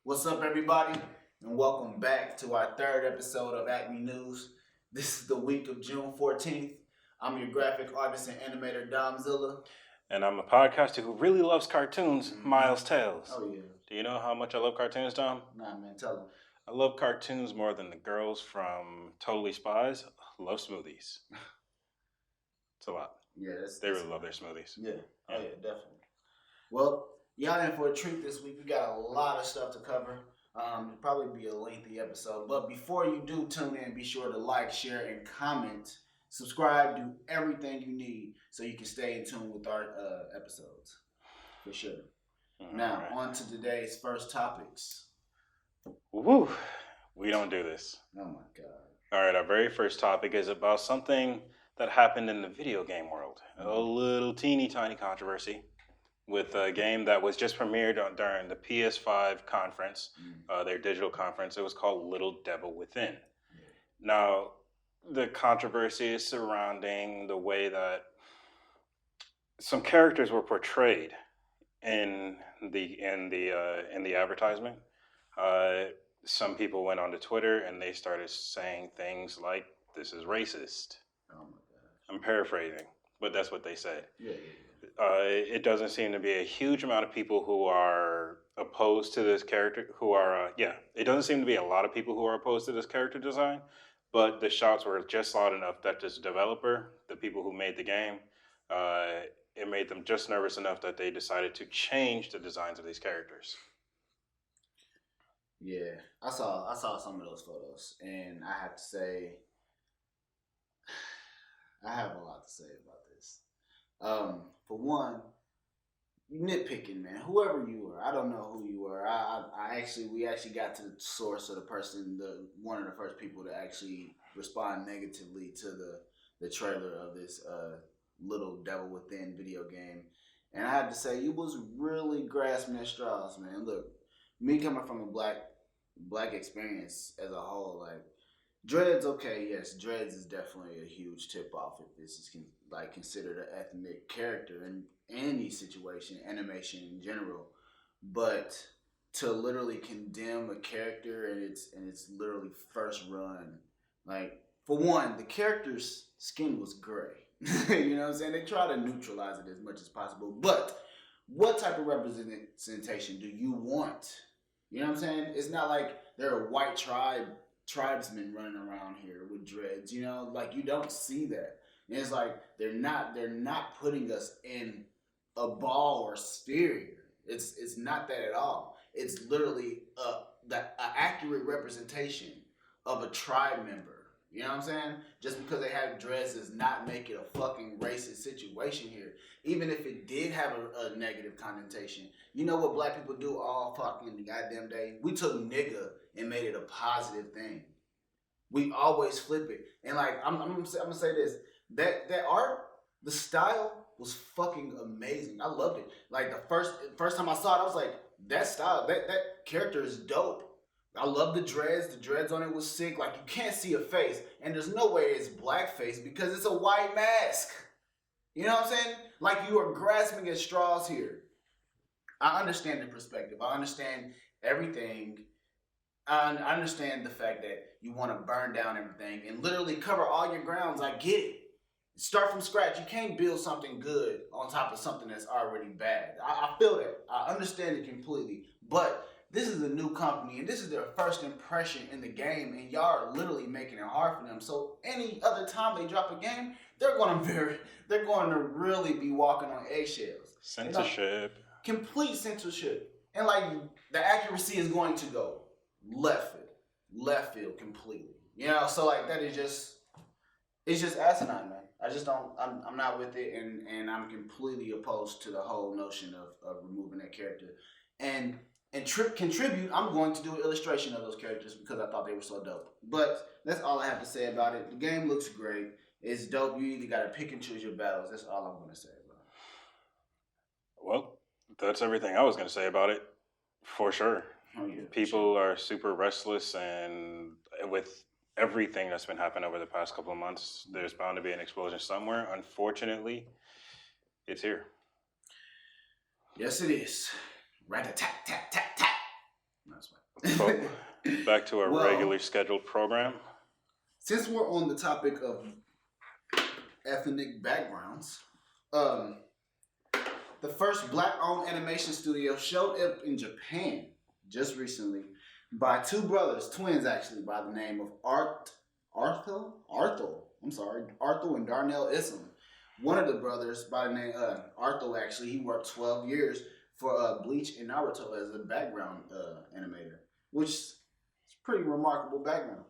What's up, everybody, and welcome back to our third episode of ACME News. This is the week of June 14th. I'm your graphic artist and animator, Domzilla. And I'm a podcaster who really loves cartoons, Miles Tales. Oh, yeah. Do you know how much I love cartoons, Dom? Nah, man, tell them. I love cartoons more than the girls from Totally Spies love smoothies. It's a lot. Yeah, they really love their smoothies. Yeah. Oh, yeah, definitely. Well, y'all in for a treat this week. We got a lot of stuff to cover. It'll probably be a lengthy episode. But before you do tune in, be sure to like, share, and comment. Subscribe, do everything you need so you can stay in tune with our episodes. For sure. Now, on to today's first topics. Woo! We don't do this. Oh, my God. All right, our very first topic is about something that happened in the video game world. A little teeny tiny controversy with a game that was just premiered during the PS5 conference, their digital conference. It was called Little Devil Within. Now, the controversy is surrounding the way that some characters were portrayed in the advertisement. Some people went onto Twitter and they started saying things like, "This is racist." Oh my God! I'm paraphrasing, but that's what they said. Yeah. It doesn't seem to be a huge amount of people who are opposed to this character. It doesn't seem to be a lot of people who are opposed to this character design. But the shots were just loud enough that this developer, the people who made the game, it made them just nervous enough that they decided to change the designs of these characters. Yeah, I saw some of those photos, and I have to say, I have a lot to say about this. For one, nitpicking, man. Whoever you were, I don't know who you were. We actually got to the source of the person, one of the first people to actually respond negatively to the trailer of this Little Devil Within video game, and I had to say, you was really grasping at straws, man. Look, me coming from a black experience as a whole, like Dreads, okay, yes, Dreads is definitely a huge tip off if this is considered an ethnic character in any situation, animation in general. But to literally condemn a character in its literally first run, like, for one, the character's skin was gray. You know what I'm saying? They try to neutralize it as much as possible. But what type of representation do you want? You know what I'm saying? It's not like they're a white tribesmen running around here with dreads, you know, like you don't see that. And it's like they're not putting us in a ball or sphere here. It's not that at all. It's literally the accurate representation of a tribe member. You know what I'm saying? Just because they have dreads does not make it a fucking racist situation here. Even if it did have a negative connotation. You know what black people do all fucking goddamn day? We took nigga and made it a positive thing. We always flip it. And like, I'm gonna say this. That art, the style was fucking amazing. I loved it. Like the first time I saw it, I was like, that style, that character is dope. I love the dreads. The dreads on it was sick. Like, you can't see a face. And there's no way it's blackface because it's a white mask. You know what I'm saying? Like, you are grasping at straws here. I understand the perspective. I understand everything. I understand the fact that you want to burn down everything and literally cover all your grounds. I get it. Start from scratch. You can't build something good on top of something that's already bad. I feel that. I understand it completely. But this is a new company, and this is their first impression in the game, and y'all are literally making it hard for them. So any other time they drop a game, they're going to really be walking on eggshells. Censorship. Complete censorship. And like, the accuracy is going to go left field completely. You know, so like that is it's just asinine, man. I just don't, I'm not with it, and I'm completely opposed to the whole notion of removing that character. And contribute, I'm going to do an illustration of those characters because I thought they were so dope. But that's all I have to say about it. The game looks great. It's dope. You either got to pick and choose your battles. That's all I'm going to say about it. Well, that's everything I was going to say about it, for sure. Oh, yeah, People are super restless, and with everything that's been happening over the past couple of months, there's bound to be an explosion somewhere. Unfortunately, it's here. Yes, it is. Rat-a-tat-tat-tat-tat. That's right. So, back to our Well, regular scheduled program. Since we're on the topic of ethnic backgrounds, the first black-owned animation studio showed up in Japan just recently by two brothers, twins actually, by the name of Arthur. Arthur and Darnell Issam. One of the brothers by the name Arthur actually, he worked 12 years for Bleach and Naruto as a background animator, which is pretty remarkable background.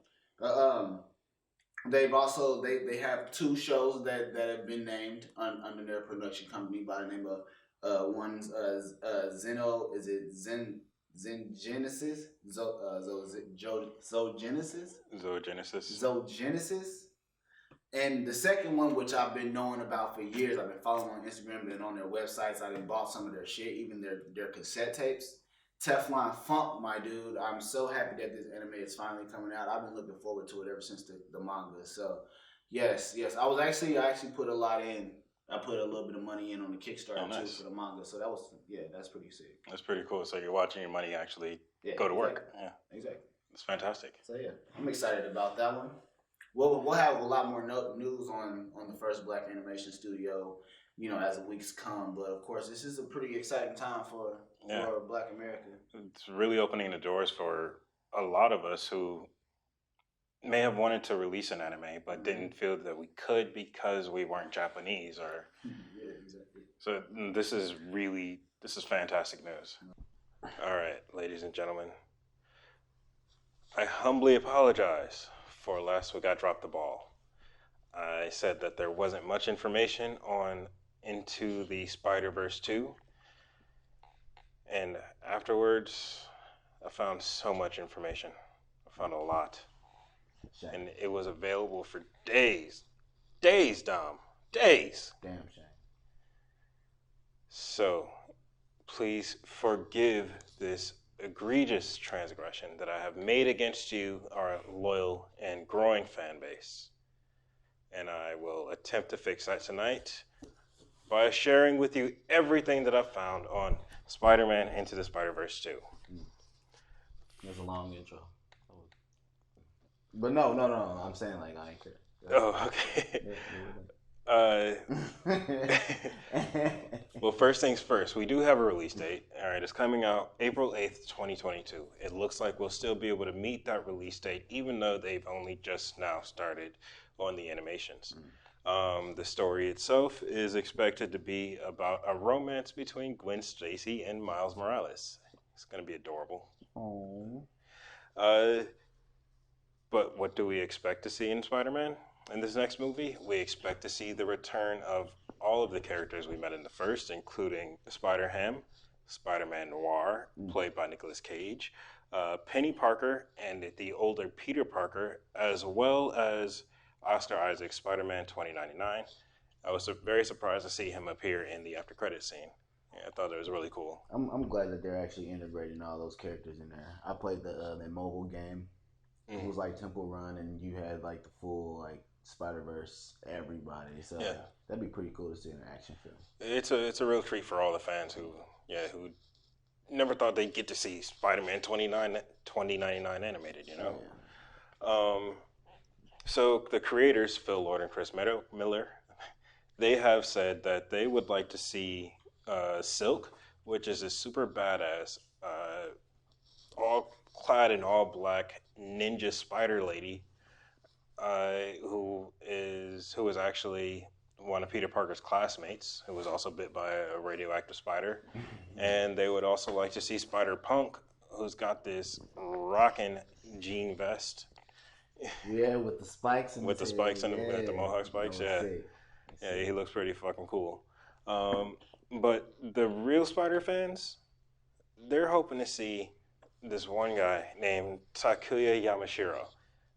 They've also they have two shows that have been named under their production company by the name of one's Zeno, is it Zen Genesis Zoogenesis, and the second one, which I've been knowing about for years, I've been following on Instagram, been on their websites, I've been bought some of their shit, even their cassette tapes. Teflon Funk, my dude. I'm so happy that this anime is finally coming out. I've been looking forward to it ever since the manga. So, yes. I actually put a lot in. I put a little bit of money in on the Kickstarter too for the manga. So that's pretty sick. That's pretty cool. So you're watching your money actually go to work. Yeah, exactly. It's fantastic. So yeah, I'm excited about that one. We'll have a lot more news on the first black animation studio, as the weeks come. But of course, this is a pretty exciting time for Black America. It's really opening the doors for a lot of us who may have wanted to release an anime but didn't feel that we could because we weren't Japanese or. Yeah, exactly. So this is fantastic news. All right, ladies and gentlemen, I humbly apologize for last week I dropped the ball. I said that there wasn't much information on Into the SpiderVerse 2. And afterwards, I found so much information. I found a lot. Shame. And it was available for days. Days, Dom. Days. Damn shame. So, please forgive this egregious transgression that I have made against you, our loyal and growing fan base. And I will attempt to fix that tonight by sharing with you everything that I've found on Spider-Man Into the Spider-Verse 2. That's a long intro. But no. I'm saying I ain't care. Oh, okay. Well, first things first, we do have a release date. All right, it's coming out April 8th, 2022. It looks like we'll still be able to meet that release date, even though they've only just now started on the animations. The story itself is expected to be about a romance between Gwen Stacy and Miles Morales. It's going to be adorable. Aww. But what do we expect to see in Spider-Man? In this next movie, we expect to see the return of all of the characters we met in the first, including Spider-Ham, Spider-Man Noir, played by Nicolas Cage, Penny Parker, and the older Peter Parker, as well as Oscar Isaac's Spider-Man 2099. I was very surprised to see him appear in the after credits scene. Yeah, I thought it was really cool. I'm glad that they're actually integrating all those characters in there. I played the mobile game. It was like Temple Run, and you had the full Spider-Verse everybody. So that'd be pretty cool to see in an action film. It's a real treat for all the fans who never thought they'd get to see Spider-Man 2099 animated. So the creators, Phil Lord and Chris Miller, they have said that they would like to see Silk, which is a super badass, all clad in all black ninja spider lady, who is actually one of Peter Parker's classmates, who was also bit by a radioactive spider. And they would also like to see Spider-Punk, who's got this rockin' jean vest. Yeah, with the spikes with the mohawk spikes. Yeah, he looks pretty fucking cool. But the real Spider fans, they're hoping to see this one guy named Takuya Yamashiro.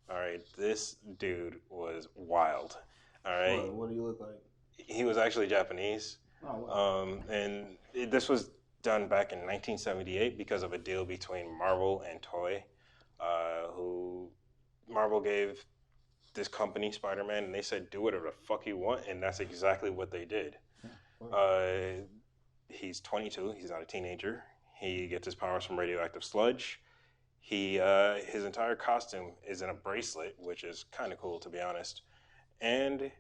All right, this dude was wild. All right, what do you look like? He was actually Japanese. Oh, wow. And this was done back in 1978 because of a deal between Marvel and Toei, who Marvel gave this company Spider-Man, and they said do whatever the fuck you want, and that's exactly what they did. He's 22. He's not a teenager. He gets his powers from radioactive sludge. His entire costume is in a bracelet, which is kind of cool to be honest, and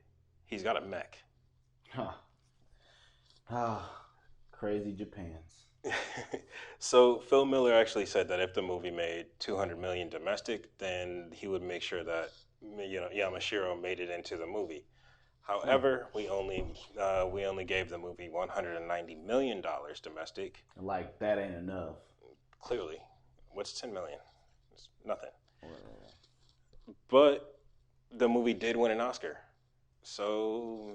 he's got a mech. Huh. Ah, crazy Japans. So Phil Miller actually said that if the movie made 200 million domestic, then he would make sure that Yamashiro made it into the movie. However, we only gave the movie $190 million domestic. Like that ain't enough. Clearly, what's 10 million? It's nothing. But the movie did win an Oscar, so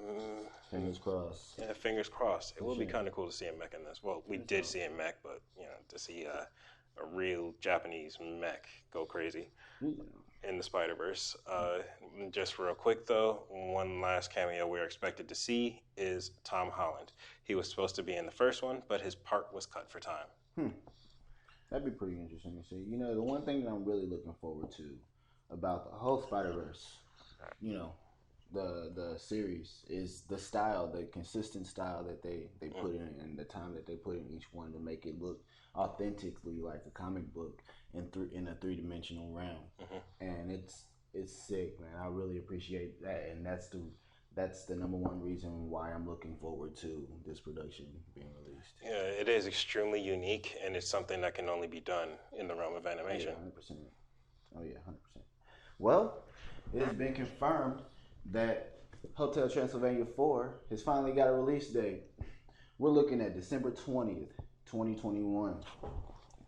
fingers crossed. Yeah, fingers crossed. It will be kind of cool to see a mech in this. Well, we did see a mech, but to see a real Japanese mech go crazy in the SpiderVerse. Just real quick though, one last cameo we're expected to see is Tom Holland. He was supposed to be in the first one, but his part was cut for time. That'd be pretty interesting to see. The one thing that I'm really looking forward to about the whole SpiderVerse, the series, is the style, the consistent style that they put in, and the time that they put in each one to make it look authentically like a comic book in a 3-dimensional realm. And it's sick, man. I really appreciate that, and that's the number one reason why I'm looking forward to this production being released. Yeah, it is extremely unique, and it's something that can only be done in the realm of animation. 100%. Oh yeah, 100%. Well, it has been confirmed that Hotel Transylvania 4 has finally got a release date. We're looking at December 20th, 2021.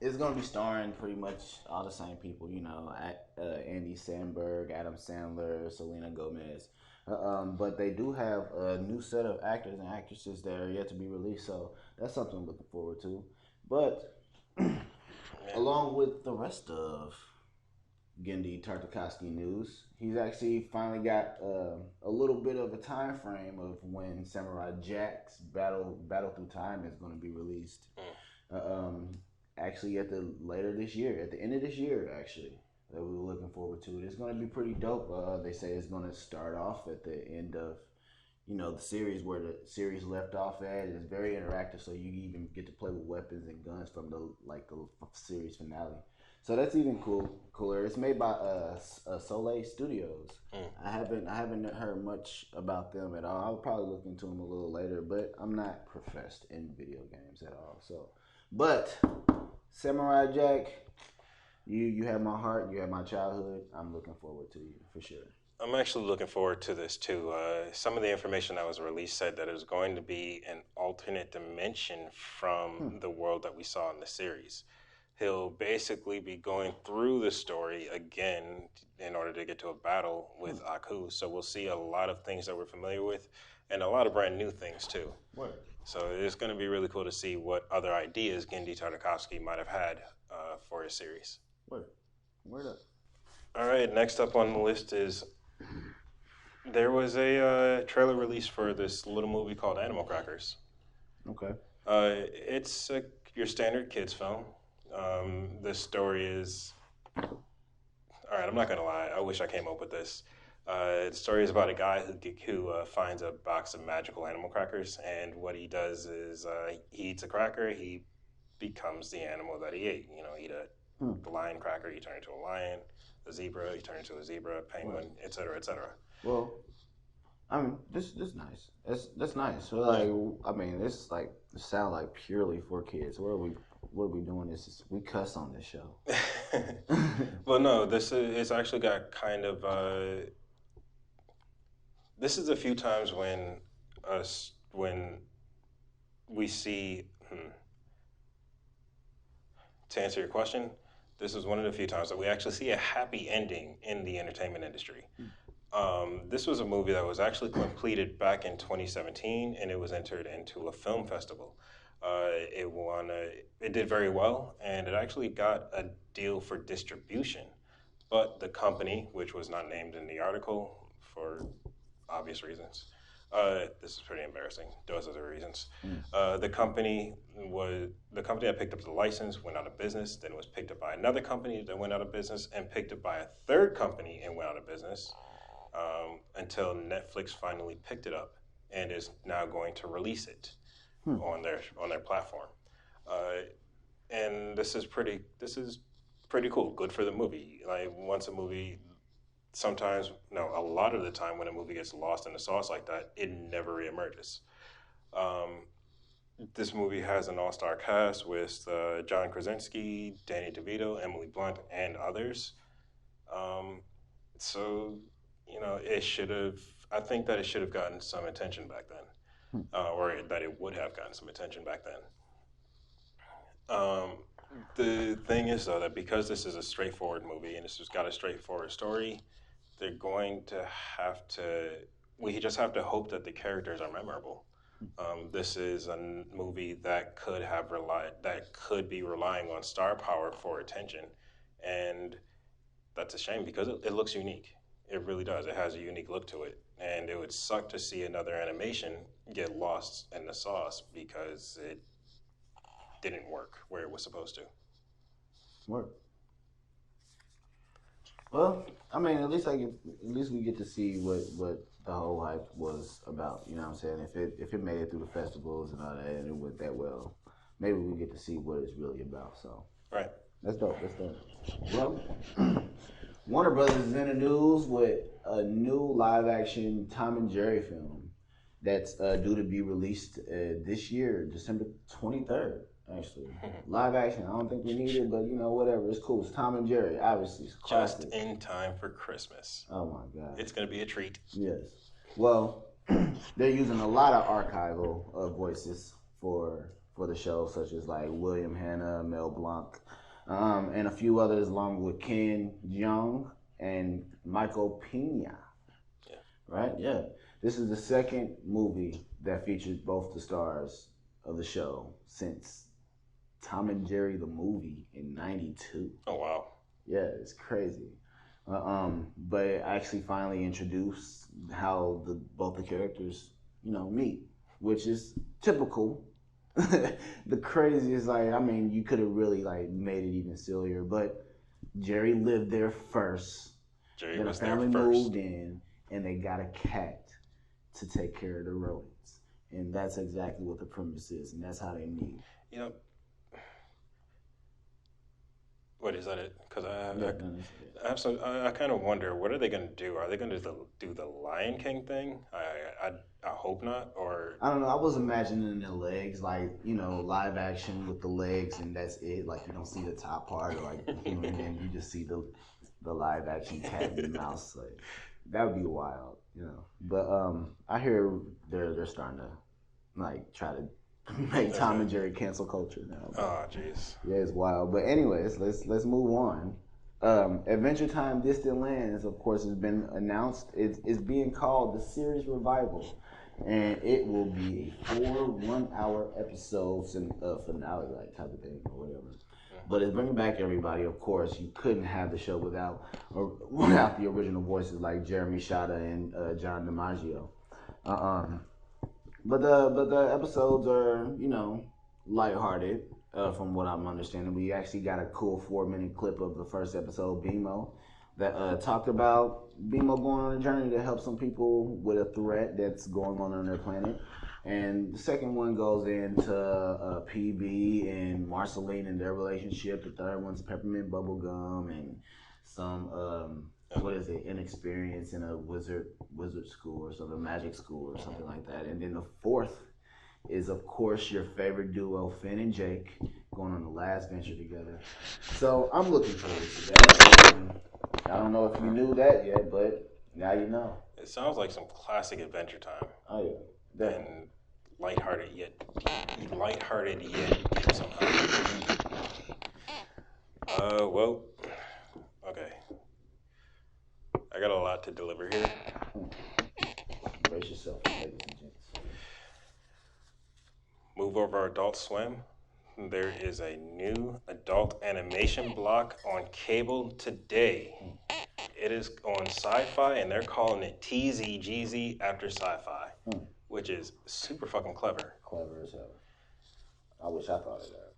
It's going to be starring pretty much all the same people, Andy Samberg, Adam Sandler, Selena Gomez. But they do have a new set of actors and actresses that are yet to be released, so that's something I'm looking forward to. But along with the rest of Genndy Tartakovsky news, he's actually finally got a little bit of a time frame of when Samurai Jack's Battle Through Time is going to be released. Actually, at the end of this year, actually, that we were looking forward to it. It's going to be pretty dope. They say it's going to start off at the end of, the series where the series left off at. It's very interactive, so you even get to play with weapons and guns from the series finale. So that's even cooler. It's made by Soleil Studios. I haven't heard much about them at all. I'll probably look into them a little later, but I'm not professed in video games at all. So, but Samurai Jack, you have my heart. You have my childhood. I'm looking forward to you for sure. I'm actually looking forward to this too. Some of the information that was released said that it was going to be an alternate dimension from the world that we saw in the series. He'll basically be going through the story again in order to get to a battle with Aku. So we'll see a lot of things that we're familiar with and a lot of brand new things too. Word. So it's going to be really cool to see what other ideas Genndy Tartakovsky might have had for his series. Word up. All right, next up on the list is there was a trailer release for this little movie called Animal Crackers. Okay. It's your standard kids film. The story is, all right, I'm not gonna lie, I wish I came up with this. The story is about a guy who finds a box of magical animal crackers, and what he does is he eats a cracker, he becomes the animal that he ate. Eat a lion cracker, you turn into a lion. A zebra, you turn into a zebra, penguin, etc., etc. Well, I mean, this nice. That's nice. So this it sound like purely for kids. What are we doing? We cuss on this show. Well, no, it's actually got kind of. This is a few times when we see. To answer your question, this is one of the few times that we actually see a happy ending in the entertainment industry. This was a movie that was actually completed back in 2017, and it was entered into a film festival. It did very well, and it actually got a deal for distribution. But the company, which was not named in the article for obvious reasons, this is pretty embarrassing. Those are the reasons. The company that picked up the license went out of business. Then it was picked up by another company that went out of business, and picked up by a third company and went out of business until Netflix finally picked it up and is now going to release it on their platform. And this is pretty cool. Good for the movie. Like once a movie, sometimes no, a lot of the time when a movie gets lost in the sauce like that, it never reemerges. Um, this movie has an all-star cast with John Krasinski, Danny DeVito, Emily Blunt, and others. Um, so it should have. I think that it should have gotten some attention back then, or that it would have gotten some attention back then. The thing is, though, that because this is a straightforward movie and this has got a straightforward story, they're going to have to. We just have to hope that the characters are memorable. This is a movie that could be relying on star power for attention, and that's a shame because it looks unique. It really does. It has a unique look to it, and it would suck to see another animation get lost in the sauce because it didn't work where it was supposed to. Work. Well, I mean, at least we get to see what the whole hype was about. You know what I'm saying? If it made it through the festivals and all that, and it went that well, maybe we get to see what it's really about. So, right. That's dope. Well, Warner Brothers is in the news with a new live-action Tom and Jerry film that's due to be released this year, December 23rd. Actually, live action. I don't think we need it, but whatever. It's cool. It's Tom and Jerry. Obviously, it's classic. Just in time for Christmas. Oh my God! It's gonna be a treat. Yes. Well, they're using a lot of archival voices for the show, such as like William Hanna, Mel Blanc, and a few others, along with Ken Jeong and Michael Pena. Yeah. Right? Yeah. This is the second movie that features both the stars of the show since Tom and Jerry the movie in '92. Oh wow! Yeah, it's crazy. But it actually finally introduced how both the characters, meet, which is typical. The craziest, you could have really made it even sillier, but Jerry lived there first. Jerry then was a family there first. moved in, and they got a cat to take care of the rodents, and that's exactly what the premise is, and that's how they meet. What is that? Because I kind of wonder, what are they going to do? Are they going to do the Lion King thing? I hope not. Or I don't know. I was imagining the legs, live action with the legs, and that's it. Like you don't see the top part, or the human, and you just see the live action cat and mouse. Like that would be wild, But I hear they're starting to try to make Tom and Jerry cancel culture now. Oh, jeez. Yeah, it's wild. But anyways, let's move on. Adventure Time Distant Lands, of course, has been announced. It's being called the series revival, and it will be a 4 1-hour episodes and finale type of thing or whatever. But it's bringing back everybody. Of course, you couldn't have the show without the original voices like Jeremy Shada and John DiMaggio. But the episodes are, lighthearted, from what I'm understanding. We actually got a cool 4-minute clip of the first episode, BMO, that talked about BMO going on a journey to help some people with a threat that's going on their planet. And the second one goes into PB and Marceline and their relationship. The third one's Peppermint Bubblegum and some inexperience in a wizard school or something, magic school or something like that. And then the fourth is, of course, your favorite duo, Finn and Jake, going on the last venture together. So I'm looking forward to that. I don't know if you knew that yet, but now you know. It sounds like some classic Adventure Time. Oh yeah, definitely. And lighthearted yet deep somehow. Well, okay. I got a lot to deliver here. Brace yourself, ladies and gents. Move over Adult Swim. There is a new adult animation block on cable today. It is on SYFY, and they're calling it TZGZ after SYFY, which is super fucking clever. Clever as hell. I wish I thought of that.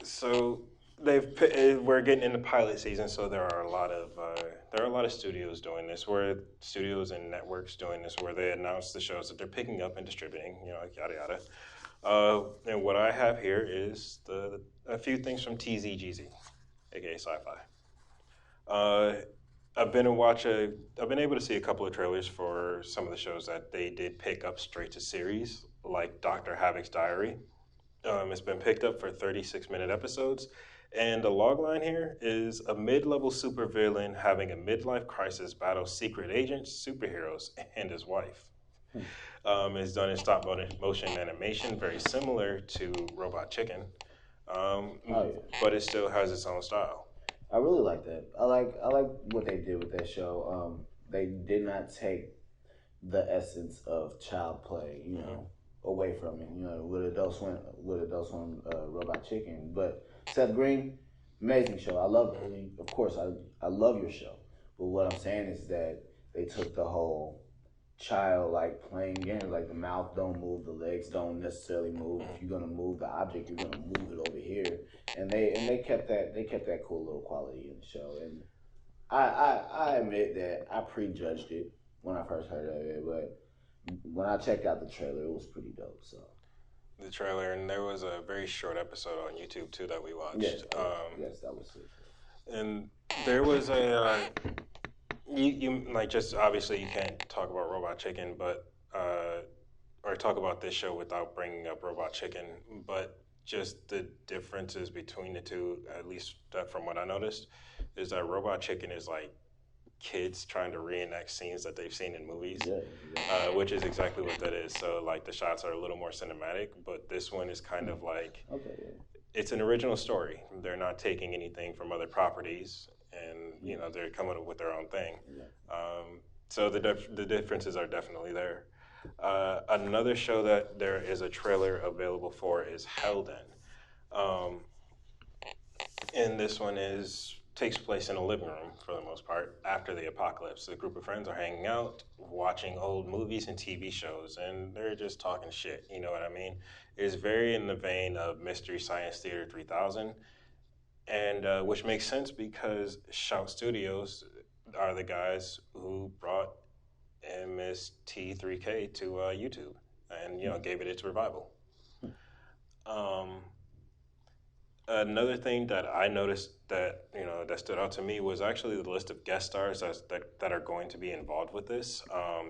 So we're getting into pilot season, so there are a lot of studios doing this, where studios and networks doing this, where they announce the shows that they're picking up and distributing, yada yada. And what I have here is a few things from TZGZ. aka SYFY. I've been able to see a couple of trailers for some of the shows that they did pick up straight to series, like Doctor Havoc's Diary. It's been picked up for 36-minute episodes, and the logline here is a mid-level supervillain having a midlife crisis battles secret agents, superheroes, and his wife. It's done in stop motion animation, very similar to Robot Chicken, but it still has its own style. I really like that. I like what they did with that show. They did not take the essence of child play, away from it. With Adult Swim, Robot Chicken. But Seth Green, amazing show. I love it. I mean, of course, I love your show. But what I'm saying is that they took the whole child like playing games, like the mouth don't move, the legs don't necessarily move. If you're gonna move the object, you're gonna move it over here. And they kept that cool little quality in the show. And I admit that I prejudged it when I first heard of it, but when I checked out the trailer, it was pretty dope. So the trailer, and there was a very short episode on YouTube too that we watched. Yes, that was it. And there was a you like, just obviously you can't talk about Robot Chicken, but or talk about this show without bringing up Robot Chicken, but just the differences between the two, at least from what I noticed, is that Robot Chicken is like kids trying to reenact scenes that they've seen in movies, which is exactly what that is. So like the shots are a little more cinematic, but this one is kind of like, it's an original story. They're not taking anything from other properties, and they're coming up with their own thing. So the differences are definitely there. Another show that there is a trailer available for is Held In. And this one takes place in a living room for the most part after the apocalypse. A group of friends are hanging out, watching old movies and TV shows, and they're just talking shit. You know what I mean? It's very in the vein of Mystery Science Theater 3000, and which makes sense because Shout Studios are the guys who brought MST3K to YouTube and gave it its revival. Another thing that I noticed that that stood out to me was actually the list of guest stars that are going to be involved with this.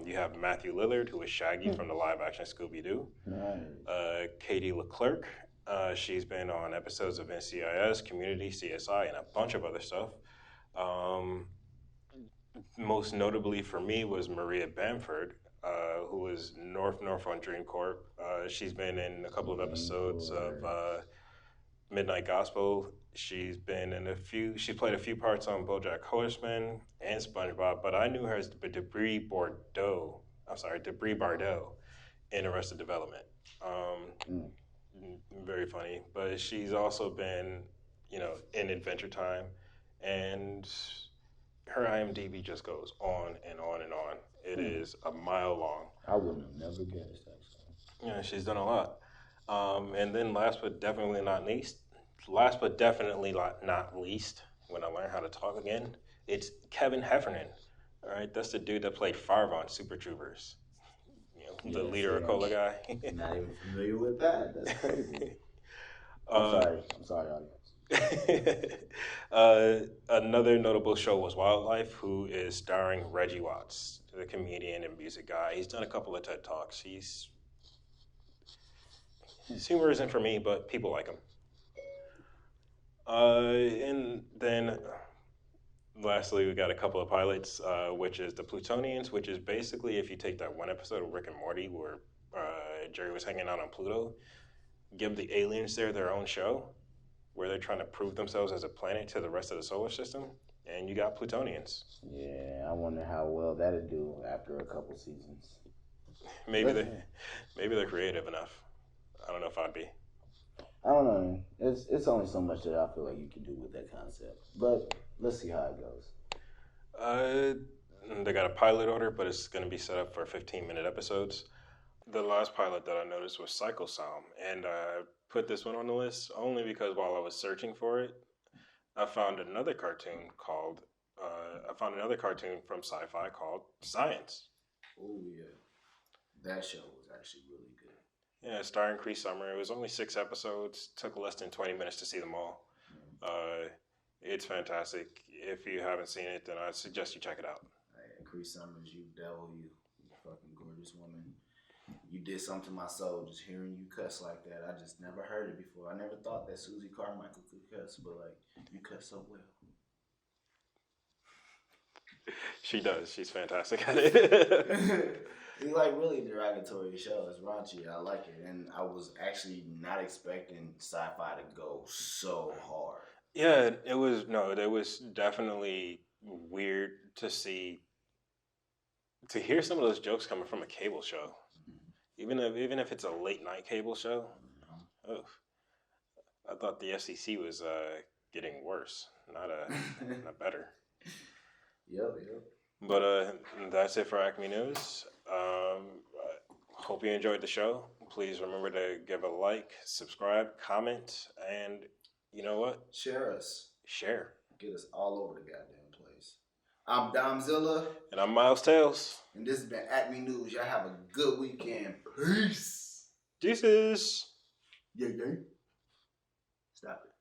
You have Matthew Lillard, who is Shaggy from the live-action Scooby-Doo. Nice. Katie Leclerc. She's been on episodes of NCIS, Community, CSI, and a bunch of other stuff. Most notably for me was Maria Bamford, who is North on Dream Corp. She's been in a couple of episodes of Midnight Gospel. She's been in she played a few parts on BoJack Horseman and SpongeBob, but I knew her as Debris Bardeau in Arrested Development. Very funny, but she's also been, in Adventure Time, and her IMDb just goes on and on and on. It is a mile long. I wouldn't have never guessed that. Yeah, she's done a lot. And then last but definitely not least, when I learned how to talk again, it's Kevin Heffernan. All right, that's the dude that played Farv on Super Troopers. The leader of Cola guy. Not even familiar with that. That's crazy. I'm sorry, audience. Another notable show was Wildlife, who is starring Reggie Watts, the comedian and music guy. He's done a couple of TED Talks. His humor isn't for me, but people like him. And then lastly, we got a couple of pilots, which is The Plutonians, which is basically if you take that one episode of Rick and Morty where Jerry was hanging out on Pluto, give the aliens there their own show where they're trying to prove themselves as a planet to the rest of the solar system, and you got Plutonians. Yeah, I wonder how well that'd do after a couple seasons. Maybe they're creative enough. I don't know if I'd be. I don't know. It's only so much that I feel like you can do with that concept. But let's see how it goes. They got a pilot order, but it's going to be set up for 15-minute episodes. The last pilot that I noticed was Psycho Psalm, and I put this one on the list only because while I was searching for it, I found another cartoon from SYFY called Science. Oh yeah, that show was actually really good. Yeah, starring Cree Summer. It was only 6 episodes. Took less than 20 minutes to see them all. It's fantastic. If you haven't seen it, then I suggest you check it out. Hey, Cree Summers, you devil, you fucking gorgeous woman. You did something to my soul just hearing you cuss like that. I just never heard it before. I never thought that Susie Carmichael could cuss, but like you cuss so well. She does. She's fantastic at it. It's like really derogatory show. It's raunchy. I like it, and I was actually not expecting sci-fi to go so hard. Yeah, it was. No, it was definitely weird to hear some of those jokes coming from a cable show, even if it's a late night cable show. Oh, I thought the FCC was getting worse, not better. Yep. But that's it for Acme News. Hope you enjoyed the show. Please remember to give a like, subscribe, comment, and you know what? Share us. Share. Get us all over the goddamn place. I'm Domzilla. And I'm Miles Tales. And this has been Acme News. Y'all have a good weekend. Peace. Jesus. Yeah. Stop it.